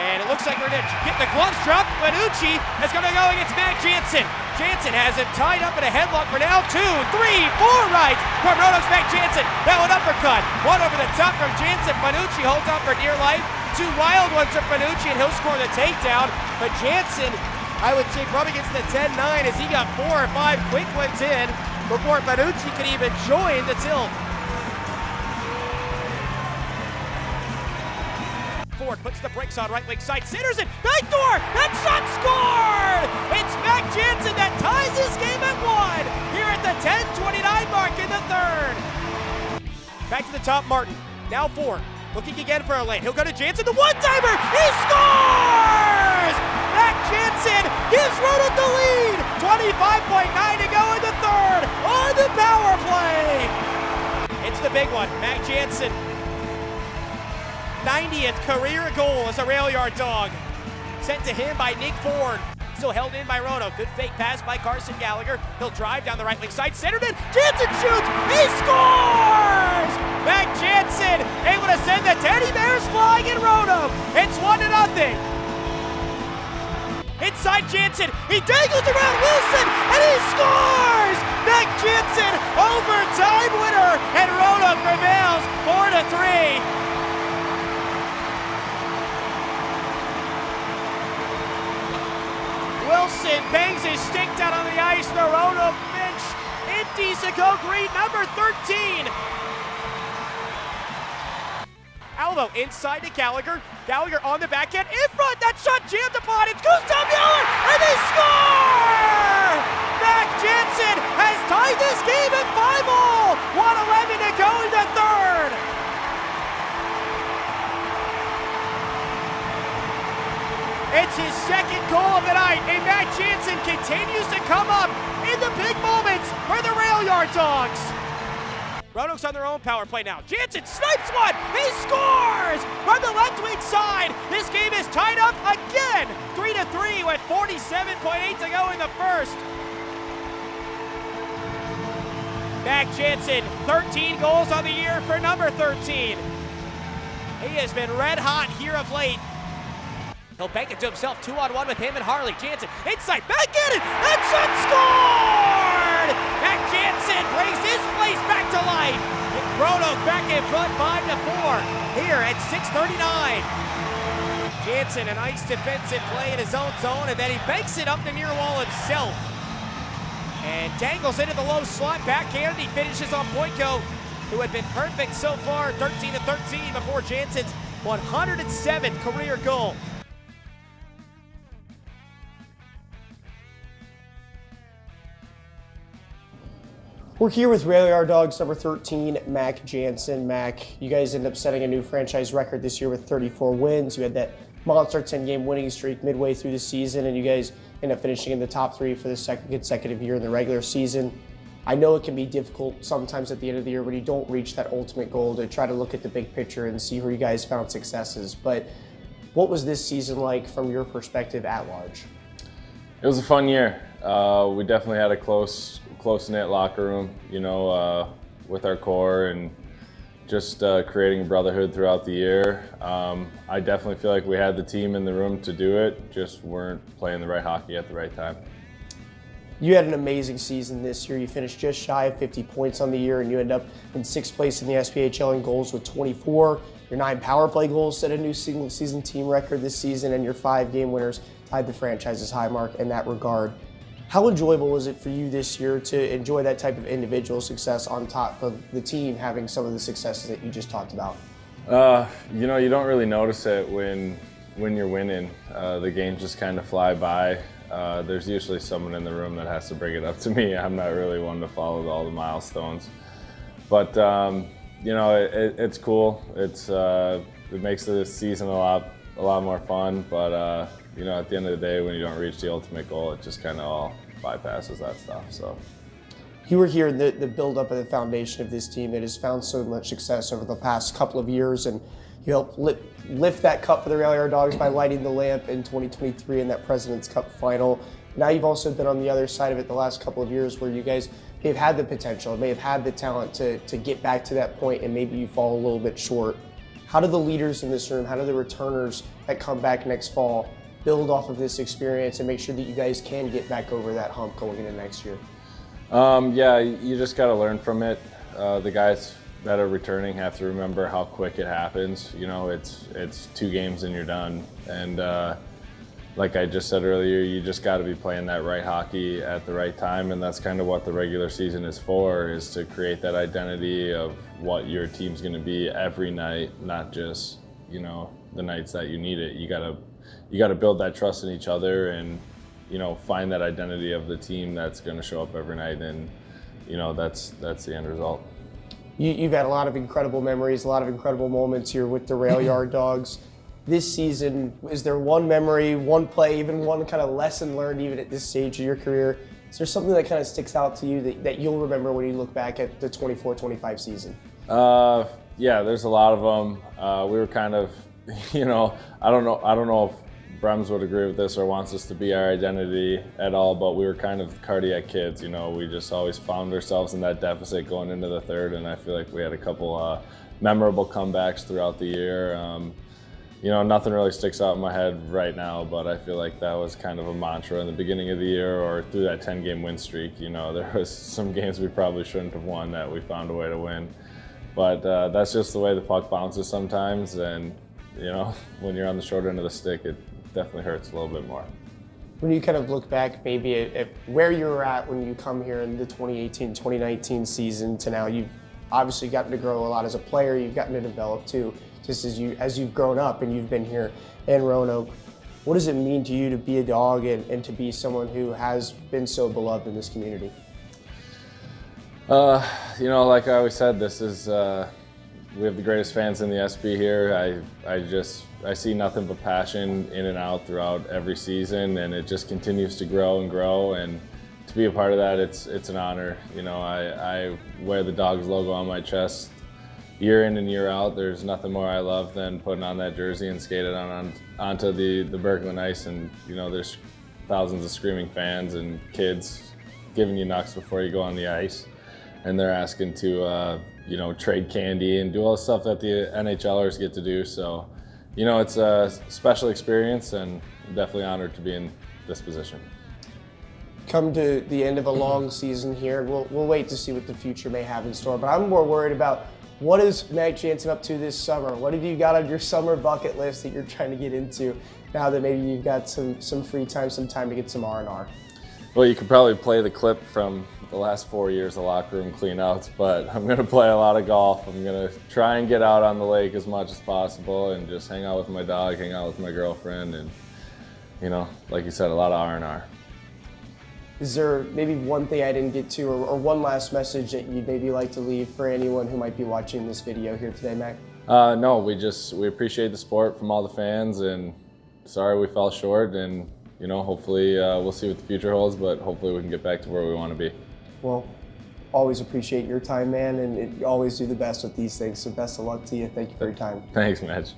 And it looks like we're going to get the gloves dropped. Manucci is going to go against Mac Jansen. Jansen has him tied up in a headlock for now 2, 3, 4 right from Roanoke's Mac Jansen. That one uppercut. One over the top from Jansen. Manucci holds on for dear life. 2 wild ones from Manucci, and he'll score the takedown. But Jansen, I would say, probably gets the 10-9 as he got 4 or 5 quick ones in before Manucci could even join the tilt. Ford puts the brakes on right wing side, centers it, backdoor, that shot scored! It's Mac Jansen that ties this game at 1 here at the 10:29 mark in the third. Back to the top, Martin, now Ford, looking again for a lane. He'll go to Jansen, the one-timer, he scores! Mac Jansen gives Roanoke the lead, 25.9 to go in the third on the power play. It's the big one, Mac Jansen. 90th career goal as a rail yard dog. Sent to him by Nick Ford. Still held in by Roanoke. Good fake pass by Carson Gallagher. He'll drive down the right wing side. Centered in. Jansen shoots. He scores! Mac Jansen able to send the Teddy Bears flying in Roanoke. It's 1-0. Inside Jansen. He dangles around Wilson and he scores! Mac Jansen overtime winner and Roanoke prevails 4-3. Wilson bangs his stick down on the ice. The Roanoke bench empties to go green, number 13. Alvo inside to Gallagher. Gallagher on the backhand, in front. That shot jammed upon. It's Gustav Miller, and they score! Mac Jansen has tied this game at 5-all. 1:11 to go in the third. It's his second goal of the night, and Mac Jansen continues to come up in the big moments for the rail yard Dawgs. Roanoke's on their own power play now. Jansen snipes one, he scores from the left wing side. This game is tied up again, 3-3 with 47.8 to go in the first. Mac Jansen, 13 goals on the year for number 13. He has been red hot here of late. He'll bank it to himself, 2-on-1 with him and Harley. Jansen inside, back in it, that shot scored! Mac Jansen brings his place back to life. Roanoke back in front, 5-4 here at 6:39. Jansen, a nice defensive play in his own zone, and then he banks it up the near wall himself. And dangles into the low slot, backhand, he finishes on Boyko, who had been perfect so far, 13-13 before Jansen's 107th career goal. We're here with Rail Yard Dawgs number 13, Mac Jansen. Mac, you guys ended up setting a new franchise record this year with 34 wins. You had that monster 10-game winning streak midway through the season, and you guys ended up finishing in the top 3 for the second consecutive year in the regular season. I know it can be difficult sometimes at the end of the year when you don't reach that ultimate goal to try to look at the big picture and see where you guys found successes, but what was this season like from your perspective at large? It was a fun year. We definitely had a close-knit locker room, you know, with our core and just creating a brotherhood throughout the year. I definitely feel like we had the team in the room to do it, just weren't playing the right hockey at the right time. You had an amazing season this year. You finished just shy of 50 points on the year, and you end up in 6th place in the SPHL in goals with 24. Your 9 power play goals set a new single season team record this season, and your 5 game winners tied the franchise's high mark in that regard. How enjoyable was it for you this year to enjoy that type of individual success on top of the team having some of the successes that you just talked about? You know, you don't really notice it when you're winning. The games just kind of fly by. There's usually someone in the room that has to bring it up to me. I'm not really one to follow all the milestones. But, you know, it's cool. It makes the season a lot more fun. But, you know, at the end of the day, when you don't reach the ultimate goal, it just kind of all bypasses that stuff. So, you were here in the build-up of the foundation of this team that has found so much success over the past couple of years, and you helped lift that cup for the Rail Yard Dawgs by lighting the lamp in 2023 in that President's Cup final. Now you've also been on the other side of it the last couple of years where you guys may have had the potential, may have had the talent to get back to that point, and maybe you fall a little bit short. How do the leaders in this room, how do the returners that come back next fall build off of this experience and make sure that you guys can get back over that hump going into next year? Yeah, you just got to learn from it. The guys that are returning have to remember how quick it happens. You know, it's 2 games and you're done. And like I just said earlier, you just got to be playing that right hockey at the right time, and that's kind of what the regular season is for, is to create that identity of what your team's going to be every night, not just, you know, the nights that you need it. You got to build that trust in each other and, you know, find that identity of the team that's going to show up every night, and, you know, that's the end result. You've had a lot of incredible memories, a lot of incredible moments here with the Rail Yard Dawgs. This season, is there one memory, one play, even one kind of lesson learned even at this stage of your career? Is there something that kind of sticks out to you that you'll remember when you look back at the 24-25 season? Yeah, there's a lot of them. We were kind of, you know, I don't know if Brems would agree with this or wants us to be our identity at all, but we were kind of cardiac kids. You know, we just always found ourselves in that deficit going into the third, and I feel like we had a couple memorable comebacks throughout the year. You know, nothing really sticks out in my head right now, but I feel like that was kind of a mantra in the beginning of the year or through that 10-game win streak. You know, there was some games we probably shouldn't have won that we found a way to win. But that's just the way the puck bounces sometimes, and, you know, when you're on the short end of the stick, it definitely hurts a little bit more. When you kind of look back maybe at where you were at when you come here in the 2018-2019 season to now, you've obviously gotten to grow a lot as a player, you've gotten to develop too, just as you've grown up and you've been here in Roanoke. What does it mean to you to be a Dawg and to be someone who has been so beloved in this community? You know, like I always said, this is, we have the greatest fans in the SB here. I see nothing but passion in and out throughout every season, and it just continues to grow and grow, and to be a part of that, it's an honor. You know, I wear the Dawgs logo on my chest year in and year out. There's nothing more I love than putting on that jersey and skating onto the Berkman ice, and, you know, there's thousands of screaming fans and kids giving you knocks before you go on the ice, and they're asking to, you know, trade candy and do all the stuff that the NHLers get to do. So, you know, it's a special experience, and I'm definitely honored to be in this position. Come to the end of a long season here. We'll wait to see what the future may have in store, but I'm more worried about what is Mac Jansen up to this summer? What have you got on your summer bucket list that you're trying to get into now that maybe you've got some free time, some time to get some R&R? Well, you could probably play the clip from the last 4 years of locker room cleanouts, but I'm going to play a lot of golf. I'm going to try and get out on the lake as much as possible and just hang out with my dog, hang out with my girlfriend, and, you know, like you said, a lot of R&R. Is there maybe one thing I didn't get to, or one last message that you'd maybe like to leave for anyone who might be watching this video here today, Mac? No, we appreciate the support from all the fans, and sorry we fell short, and, you know, hopefully we'll see what the future holds, but hopefully we can get back to where we want to be. Well, always appreciate your time, man, and you always do the best with these things, so best of luck to you. Thank you for your time. Thanks, Mitch.